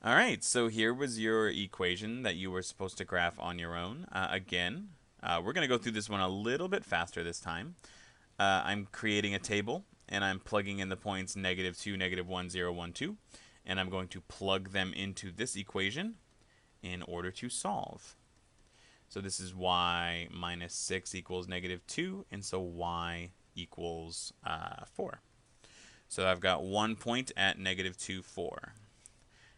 All right, so here was your equation that you were supposed to graph on your own. We're going to go through this one a little bit faster this time. I'm creating a table, and I'm plugging in the points -2, -1, 0, 1, 2, and I'm going to plug them into this equation in order to solve. So this is y minus 6 equals -2, and so y equals 4. So I've got 1 point at -2, 4.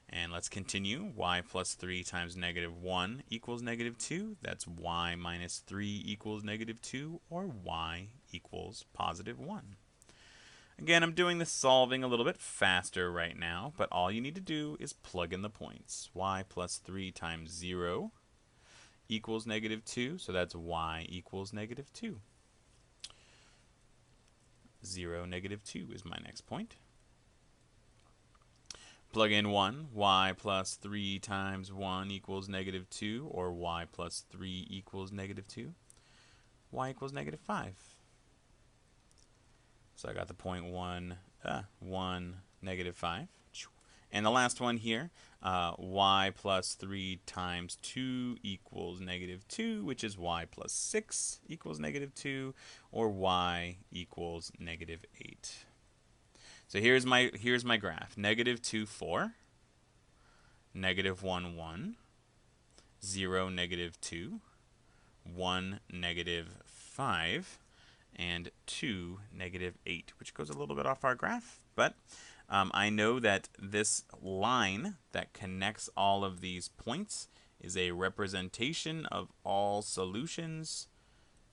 And let's continue. Y plus 3 times -1 equals -2. That's y minus 3 equals -2, or y equals +1. Again, I'm doing the solving a little bit faster right now, but all you need to do is plug in the points. Y plus 3 times 0 equals -2, so that's y equals -2. 0, -2 is my next point. Plug in 1, y plus 3 times 1 equals -2, or y plus 3 equals -2. Y equals -5. So I got the point 1, -5. And the last one here, y plus 3 times 2 equals -2, which is y plus 6 equals -2, or y equals -8. So here's my graph. -2, 4, -1, 1, 0, -2, 1, -5, and 2, -8, which goes a little bit off our graph. But I know that this line that connects all of these points is a representation of all solutions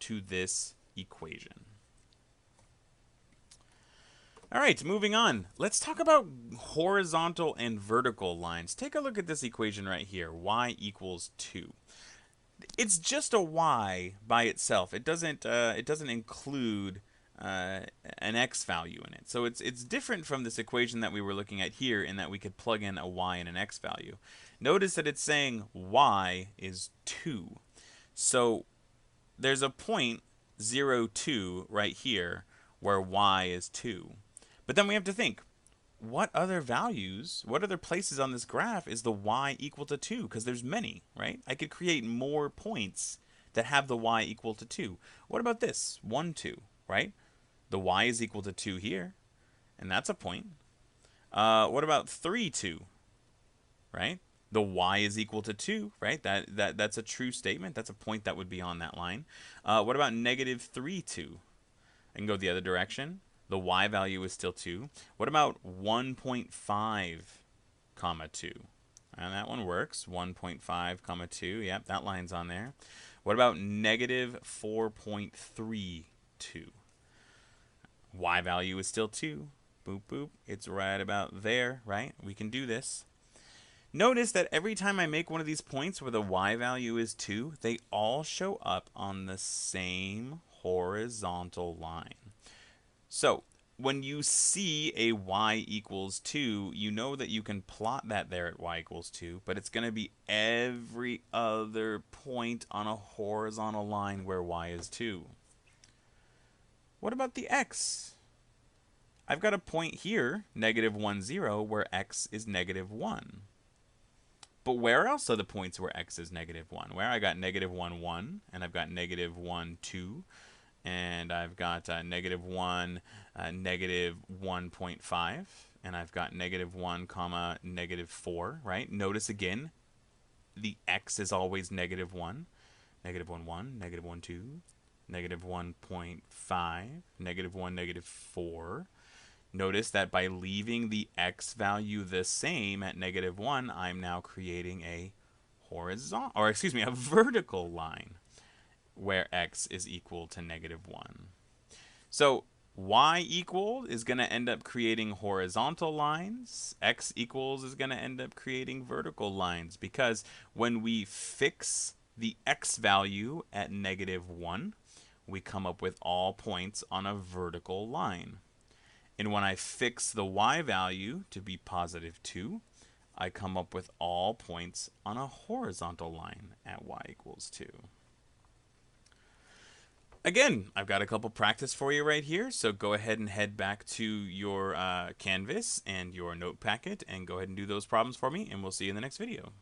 to this equation. All right, moving on. Let's talk about horizontal and vertical lines. Take a look at this equation right here, y equals 2. It's just a y by itself. It doesn't include an x value in it. So it's different from this equation that we were looking at here in that we could plug in a y and an x value. Notice that it's saying y is 2. So there's a point 0, 2 right here where y is 2. But then we have to think, what other places on this graph is the y equal to 2? Because there's many, right? I could create more points that have the y equal to 2. What about this? 1, 2, right? The y is equal to 2 here, and that's a point. What about 3, 2, right? The y is equal to 2, right? That's a true statement. That's a point that would be on that line. What about -3, 2? I can go the other direction. The y value is still 2. What about 1.5, comma 2? And that one works. 1.5, comma 2. Yep, that line's on there. What about -4.32? Y value is still 2. Boop, boop. It's right about there, right? We can do this. Notice that every time I make one of these points where the y value is 2, they all show up on the same horizontal line. So when you see a y equals 2, you know that you can plot that there at y equals 2, but it's going to be every other point on a horizontal line where y is 2. What about the x? I've got a point here, -1, 0, where x is -1. But where else are the points where x is -1? Where I got -1, 1, and I've got -1, 2, and I've got -1, -1.5, and I've got -1, comma -4, right? Notice again, the x is always -1, -1, 1, -1, 2, -1.5, -1, -4. Notice that by leaving the x value the same at -1, I'm now creating a vertical line where x is equal to -1. So y equal is going to end up creating horizontal lines. X equals is going to end up creating vertical lines, because when we fix the x value at -1, we come up with all points on a vertical line. And when I fix the y value to be +2, I come up with all points on a horizontal line at y equals 2. Again, I've got a couple practice for you right here, so go ahead and head back to your Canvas and your note packet and go ahead and do those problems for me, and we'll see you in the next video.